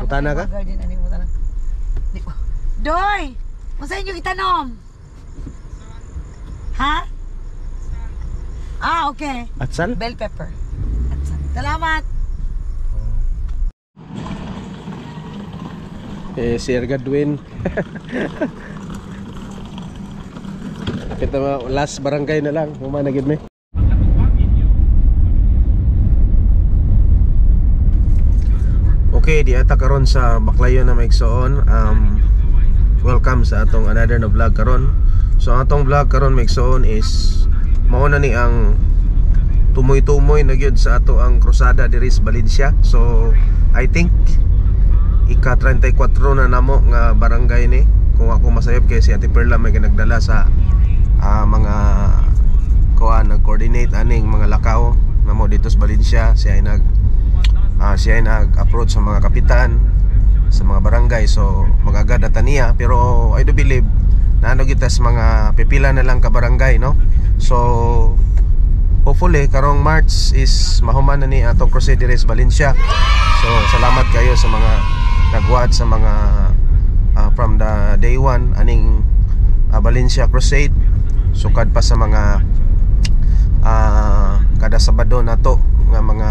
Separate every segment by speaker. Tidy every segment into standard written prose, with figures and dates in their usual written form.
Speaker 1: Putana ka?
Speaker 2: Garden ani putana. Doy, unsa inyo itanom? Ha? Okay.
Speaker 1: Atsal?
Speaker 2: Bell pepper. Atsal. Salamat.
Speaker 1: Sir Gadwin. Kita mo, last barangay na lang. Humanagid me. Okay, di ata karon sa Baclayon na maigsoon. Welcome sa atong another na vlog karon. So atong vlog karon maigsoon is mao na ni ang tumoy-tumoy na gyud sa ato ang krusada diri sa Valencia. So I think ika-34 na namo nga barangay ni. Kung ako masayop kay si Ate Perla may nagdala sa mga nag-coordinate aning mga lakaw namo dito sa Valencia. Siya ay nag-approach sa mga kapitan sa mga barangay. So magagad ata niya, pero I do believe na ano kita sa mga pipila na lang ka barangay, no? So hopefully karong March is mahuman na ni atong crusade diri sa Valencia. So salamat kayo sa mga nagwat sa mga from the day one aning Valencia Crusade. Sukad pa sa mga kada Sabado na to nga mga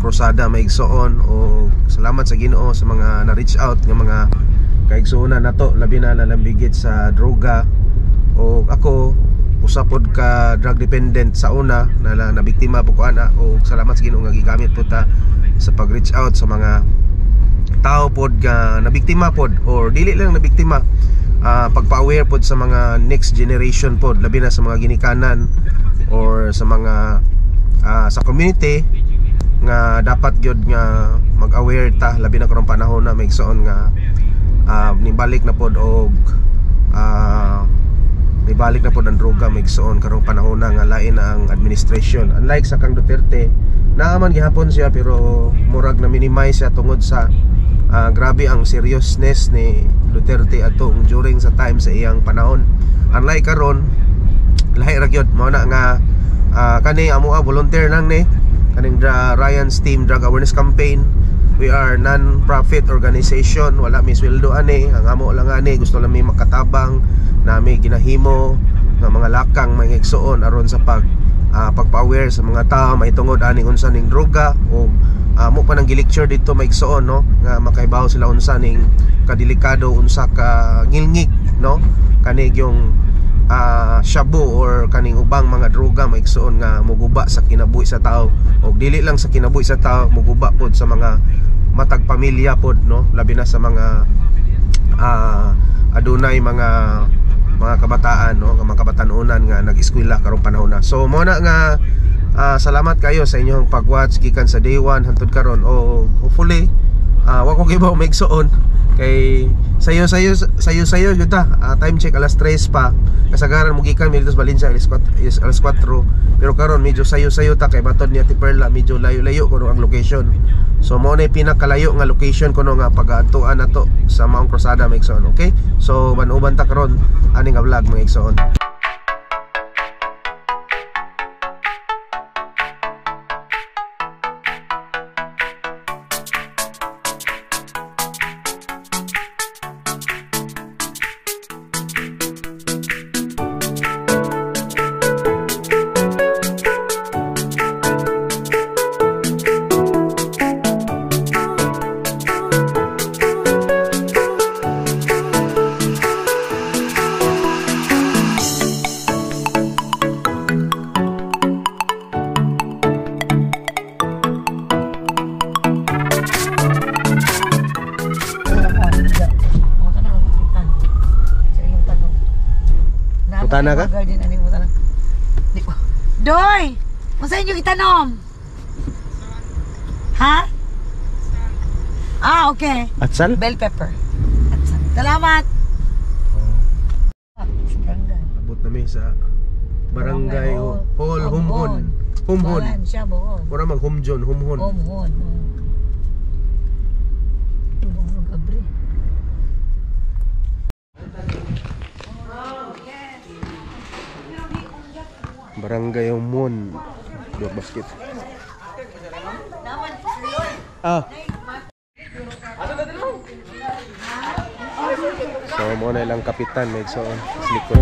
Speaker 1: krusada maigsoon. O salamat sa Ginoo sa mga na-reach out nga mga kaigsuonan na to, labi na lalambigit sa droga. O ako usapod ka drug dependent sa una na nabiktima po ko ana. O salamat sa Ginoo nga gigamit po ta sa pag-reach out sa mga tao pod nga nabiktima pod or dili lang nabiktima, pagpa-aware pod sa mga next generation pod, labi na sa mga ginikanan or sa mga sa community nga dapat gyud nga mag-aware ta, labi na karong panahon na maigsoon nga nibalik na pod og nibalik na pod ang droga maigsoon karong panahon na nga lain na ang administration. Unlike sa kang Duterte, naaman gihapon siya pero murag na minimize siya tungod sa grabe ang seriousness ni Duterte atong during sa time sa iyang panahon. Unlike karon, lahi ra gyud mao na nga kani amo volunteer lang ni kaning Ryan's Team Drug Awareness Campaign. We are non-profit organization, wala mi sweldo ani, ang amo lang ani gusto lang mi makatabang nami ginahimo nga mga lakang mga igsoon aron sa pagpa-aware sa mga tao mahitungod aning unsa ning droga. O mo pa nang gilecture dito maigsoon, no, nga makaibaw sila unsa ning kadelikado, unsa ka ngilngig, no, kanig yung shabu or kaning ubang mga droga maigsoon nga muguba sa kinabuhi sa tao. O dili lang sa kinabuhi sa tao, muguba pod sa mga matag pamilya pod, no, labi na sa mga adunay mga kabataan, no, mga kabatanunan nga nag-eskwela karong panahon na. So mo na nga salamat kayo sa inyong pag-watch gikan sa day 1 hangtod karon. O hopefully wa ko gibaw maigsoon kay sayo yun ta. Time check alas 3 pa, kasagaran mo gikan dito sa Valencia alas 4, pero karon medyo sayo ta kay batod ni Ate Perla medyo layo-layo kuno ang location. So mo na pinakalayo nga location kuno nga pag-atuan nato sa Mount Cruzada maigsoon. Okay, so manuban ta karon ani nga vlog maigsoon. Putana ka?
Speaker 2: Garden ani putana. Doy, unsa inyo itanom? Ha? Okay.
Speaker 1: Atsal?
Speaker 2: Bell pepper. Atsal. Salamat.
Speaker 1: Abot na mi sa barangay Hall Humhon. Humhon.
Speaker 2: Siya buhon.
Speaker 1: Ora mag Humjon, Humhon.
Speaker 2: Humhon.
Speaker 1: Barangay Humhon. Dua basket. So mo na ilang kapitan med so sa likod.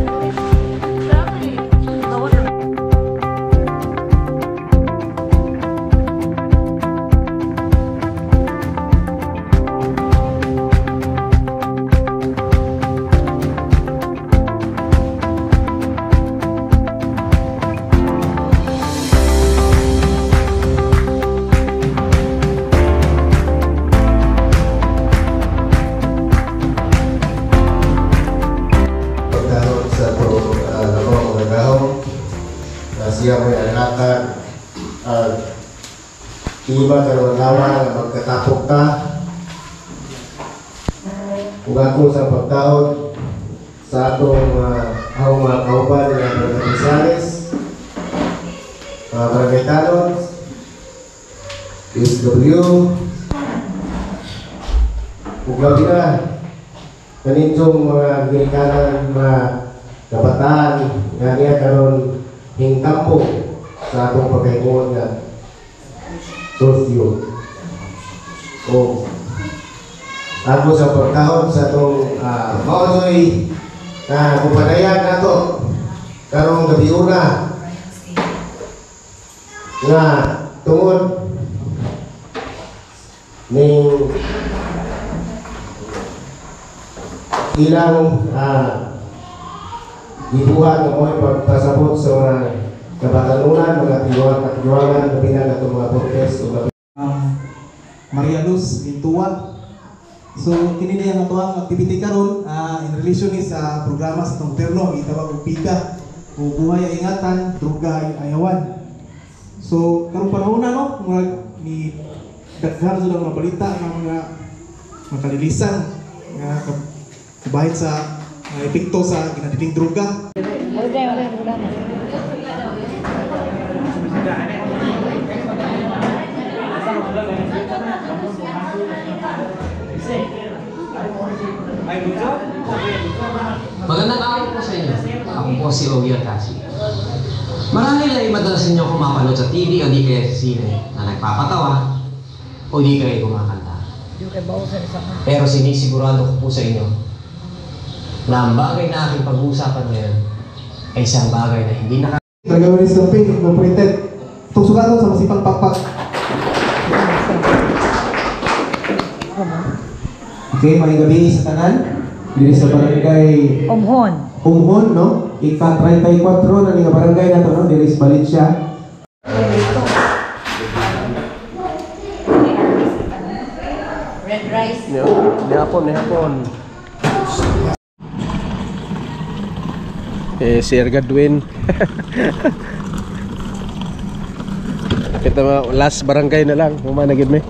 Speaker 3: Siya may anakan iba karon lawan magkatapok ka ug ako sa pagtaon sa atong mga kauban nga mga opisyalis mga barangay talon SW ug labi na kaninsong mga ginikanan mga kabataan nga niya karon hingkampo sa atong pagkaimuon nga sosyo o ako sa pagkahon sa atong maonoy na kupadayan nato karong gabi una nga tungod ning ilang gibuhat ng mga pagpasabot sa mga kabatanunan, mga tinuangan, kapinan at mga protest o
Speaker 4: Maria Luz Intuan. So kini niya nga tuang activity karon in relation ni sa programa sa tong gobyerno itawag og PIDA o buhay ay ingatan, druga ay ayawan. So karong panahon na no, ni daghan sa mga balita ng mga makalilisan nga kabahin sa epekto sa ginadiling druga.
Speaker 5: Magandang araw po sa inyo. Ako po si Ogie Arcasi. Marami ay madalas ninyo kumapanood sa TV o di kaya sa sine na nagpapatawa o di kaya kumakanta. Pero sinisigurado ko po sa inyo na ang bagay na aking pag-uusapan ngayon ay isang bagay na hindi
Speaker 4: Gagawin sa pin, incorporated. Itong sugaton sa masipang pakpak. Okay, may gabi sa tanan. Dili sa barangay Umhon, no? Ika-34 na nga barangay na to, no? Dili sa Valencia.
Speaker 2: Red rice.
Speaker 1: Nihapon. Sir Gadwin. Kita last barangay na lang, humanagid me.